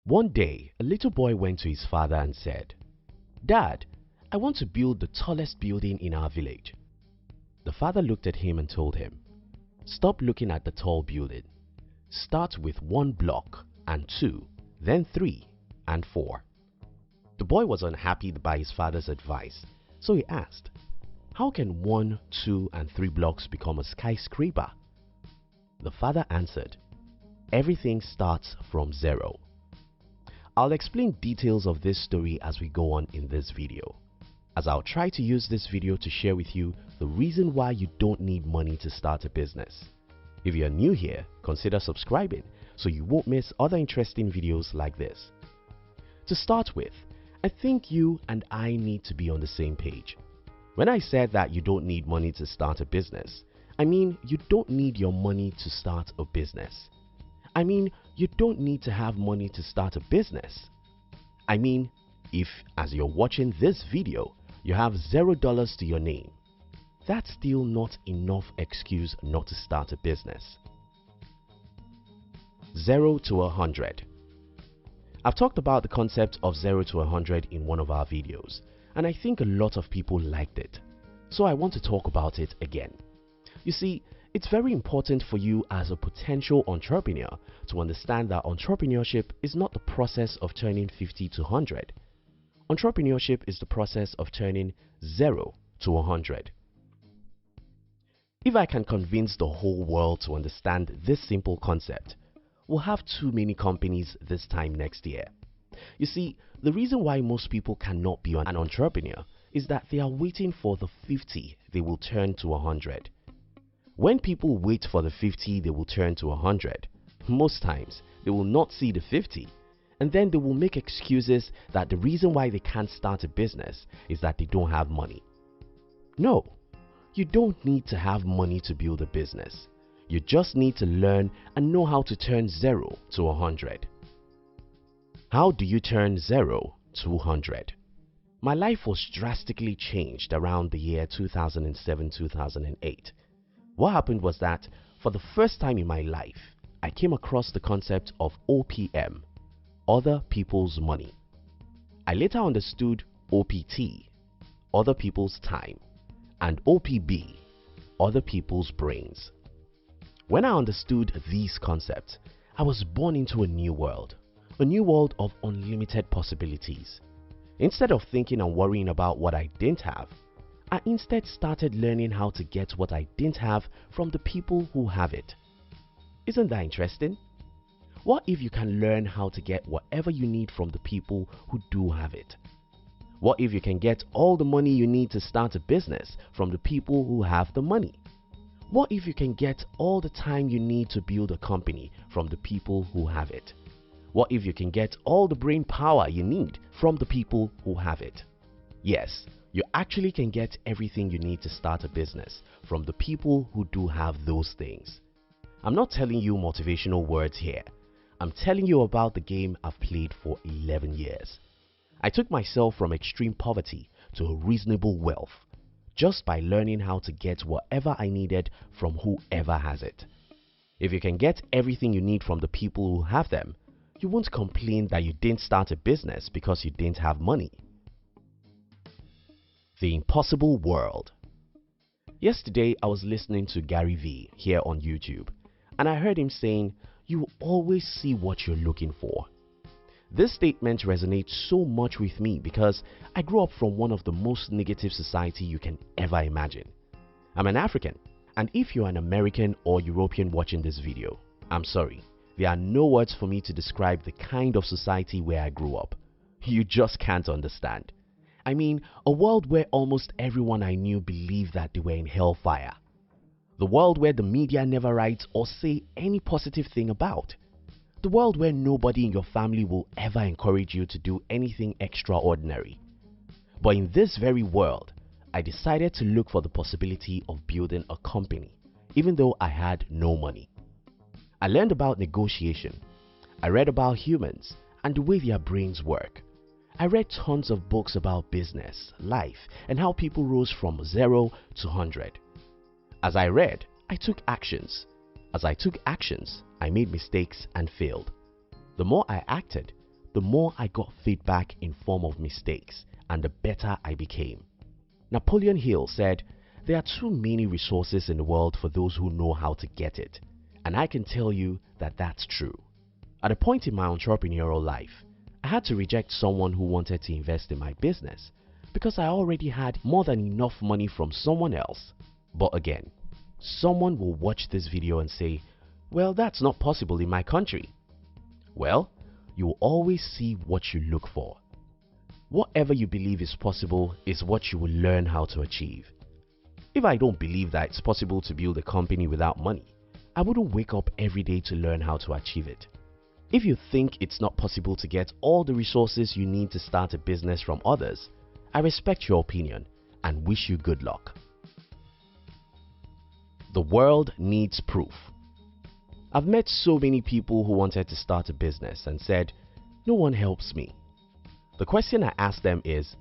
One day, a little boy went to his father and said, "Dad, I want to build the tallest building in our village." The father looked at him and told him, "Stop looking at the tall building. Start with 1 block and 2, then 3 and 4. The boy was unhappy by his father's advice, so he asked, "How can 1, 2 and 3 blocks become a skyscraper?" The father answered, "Everything starts from 0. I'll explain details of this story as we go on in this video, as I'll try to use this video to share with you the reason why you don't need money to start a business. If you're new here, consider subscribing so you won't miss other interesting videos like this. To start with, I think you and I need to be on the same page. When I said that you don't need money to start a business, I mean you don't need your money to start a business. I mean you don't need to have money to start a business. I mean, if as you're watching this video, you have $0 to your name, that's still not enough excuse not to start a business. 0 to 100. I've talked about the concept of 0 to 100 in one of our videos, and I think a lot of people liked it, so I want to talk about it again. You see, it's very important for you as a potential entrepreneur to understand that entrepreneurship is not the process of turning 50 to 100. Entrepreneurship is the process of turning 0 to 100. If I can convince the whole world to understand this simple concept, we'll have too many companies this time next year. You see, the reason why most people cannot be an entrepreneur is that they are waiting for the 50 they will turn to 100. When people wait for the 50 they will turn to 100, most times they will not see the 50, and then they will make excuses that the reason why they can't start a business is that they don't have money. No, you don't need to have money to build a business. You just need to learn and know how to turn 0 to 100. How do you turn 0 to 100? My life was drastically changed around the year 2007-2008. What happened was that for the first time in my life, I came across the concept of OPM, other people's money. I later understood OPT, other people's time, and OPB, other people's brains. When I understood these concepts, I was born into a new world of unlimited possibilities. Instead of thinking and worrying about what I didn't have, I instead started learning how to get what I didn't have from the people who have it. Isn't that interesting? What if you can learn how to get whatever you need from the people who do have it? What if you can get all the money you need to start a business from the people who have the money? What if you can get all the time you need to build a company from the people who have it? What if you can get all the brain power you need from the people who have it? Yes, you actually can get everything you need to start a business from the people who do have those things. I'm not telling you motivational words here. I'm telling you about the game I've played for 11 years. I took myself from extreme poverty to a reasonable wealth just by learning how to get whatever I needed from whoever has it. If you can get everything you need from the people who have them, you won't complain that you didn't start a business because you didn't have money. The impossible world. Yesterday I was listening to Gary V here on YouTube, and I heard him saying, "You always see what you're looking for." This statement resonates so much with me because I grew up from one of the most negative society you can ever imagine. I'm an African, and if you're an American or European watching this video, I'm sorry, there are no words for me to describe the kind of society where I grew up. You just can't understand. I mean, a world where almost everyone I knew believed that they were in hellfire. The world where the media never writes or say any positive thing about. The world where nobody in your family will ever encourage you to do anything extraordinary. But in this very world, I decided to look for the possibility of building a company, even though I had no money. I learned about negotiation. I read about humans and the way their brains work. I read tons of books about business, life, and how people rose from 0 to 100. As I read, I took actions. As I took actions, I made mistakes and failed. The more I acted, the more I got feedback in form of mistakes and the better I became. Napoleon Hill said, "There are too many resources in the world for those who know how to get it." And I can tell you that that's true. At a point in my entrepreneurial life, I had to reject someone who wanted to invest in my business because I already had more than enough money from someone else. But again, someone will watch this video and say, "Well, that's not possible in my country." Well, you will always see what you look for. Whatever you believe is possible is what you will learn how to achieve. If I don't believe that it's possible to build a company without money, I wouldn't wake up every day to learn how to achieve it. If you think it's not possible to get all the resources you need to start a business from others, I respect your opinion and wish you good luck. The world needs proof. I've met so many people who wanted to start a business and said, "No one helps me." The question I ask them is,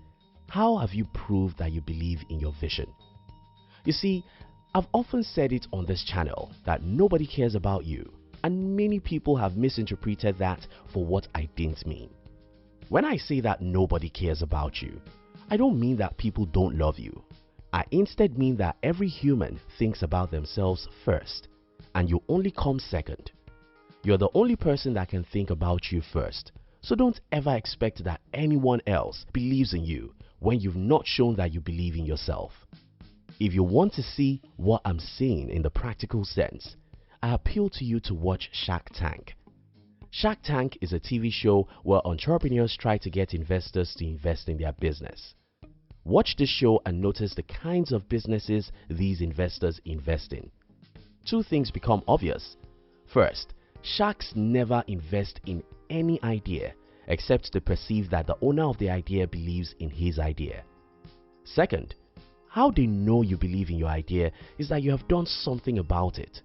how have you proved that you believe in your vision? You see, I've often said it on this channel that nobody cares about you, and many people have misinterpreted that for what I didn't mean. When I say that nobody cares about you, I don't mean that people don't love you. I instead mean that every human thinks about themselves first, and you only come second. You're the only person that can think about you first, so don't ever expect that anyone else believes in you when you've not shown that you believe in yourself. If you want to see what I'm saying in the practical sense, I appeal to you to watch Shark Tank. Shark Tank is a TV show where entrepreneurs try to get investors to invest in their business. Watch this show and notice the kinds of businesses these investors invest in. Two things become obvious. First, sharks never invest in any idea except they perceive that the owner of the idea believes in his idea. Second, how they know you believe in your idea is that you have done something about it.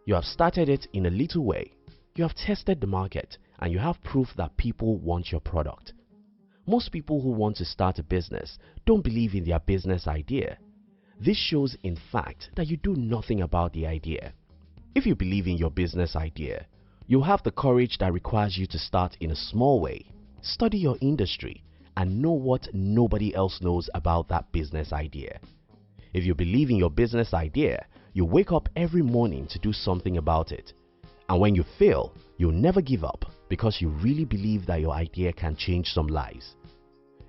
You have started it in a little way, you have tested the market, and you have proof that people want your product. Most people who want to start a business don't believe in their business idea. This shows in fact that you do nothing about the idea. If you believe in your business idea, you have the courage that requires you to start in a small way, study your industry, and know what nobody else knows about that business idea. If you believe in your business idea, you wake up every morning to do something about it. And when you fail, you'll never give up because you really believe that your idea can change some lives.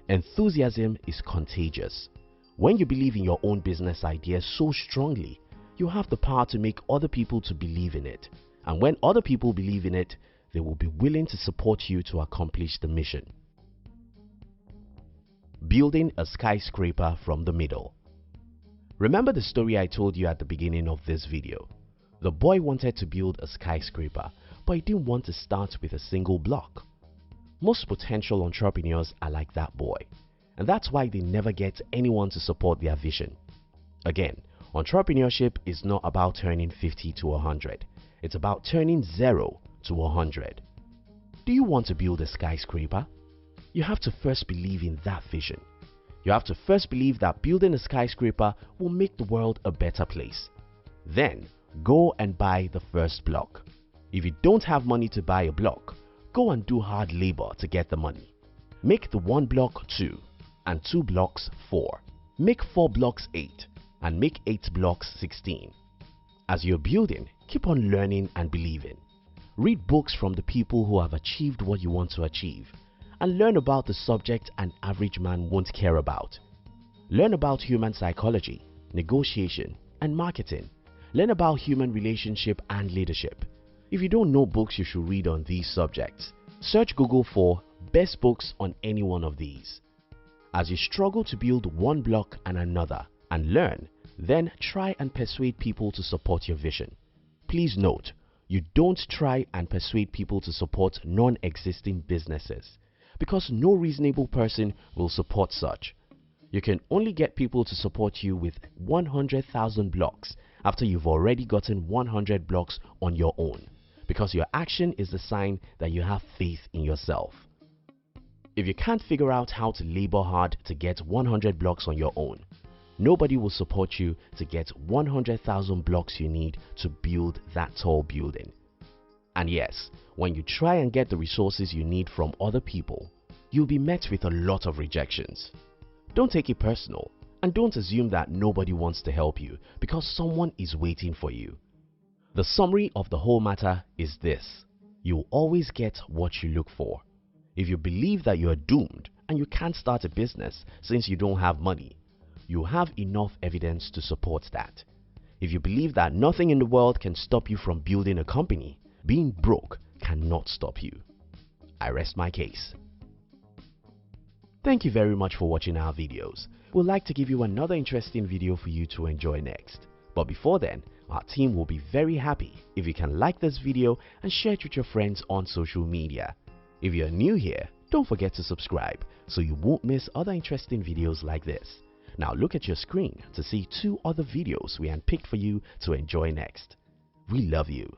Enthusiasm is contagious. When you believe in your own business idea so strongly, you have the power to make other people to believe in it. And when other people believe in it, they will be willing to support you to accomplish the mission. Building a skyscraper from the middle. Remember the story I told you at the beginning of this video? The boy wanted to build a skyscraper, but he didn't want to start with a single block. Most potential entrepreneurs are like that boy, and that's why they never get anyone to support their vision. Again, entrepreneurship is not about turning 50 to 100. It's about turning 0 to 100. Do you want to build a skyscraper? You have to first believe in that vision. You have to first believe that building a skyscraper will make the world a better place. Then, go and buy the first block. If you don't have money to buy a block, go and do hard labor to get the money. Make the 1 block 2, and 2 blocks 4. Make 4 blocks 8, and make 8 blocks 16. As you're building, keep on learning and believing. Read books from the people who have achieved what you want to achieve, and learn about the subject an average man won't care about. Learn about human psychology, negotiation, and marketing. Learn about human relationship and leadership. If you don't know books you should read on these subjects, search Google for best books on any one of these. As you struggle to build one block and another and learn, then try and persuade people to support your vision. Please note, you don't try and persuade people to support non-existing businesses, because no reasonable person will support such. You can only get people to support you with 100,000 blocks after you've already gotten 100 blocks on your own, because your action is the sign that you have faith in yourself. If you can't figure out how to labor hard to get 100 blocks on your own, nobody will support you to get 100,000 blocks you need to build that tall building. And yes, when you try and get the resources you need from other people, you'll be met with a lot of rejections. Don't take it personal, and don't assume that nobody wants to help you because someone is waiting for you. The summary of the whole matter is this: you'll always get what you look for. If you believe that you are doomed and you can't start a business since you don't have money, you have enough evidence to support that. If you believe that nothing in the world can stop you from building a company, being broke cannot stop you. I rest my case. Thank you very much for watching our videos. We'd like to give you another interesting video for you to enjoy next. But before then, our team will be very happy if you can like this video and share it with your friends on social media. If you're new here, don't forget to subscribe so you won't miss other interesting videos like this. Now look at your screen to see 2 other videos we handpicked for you to enjoy next. We love you.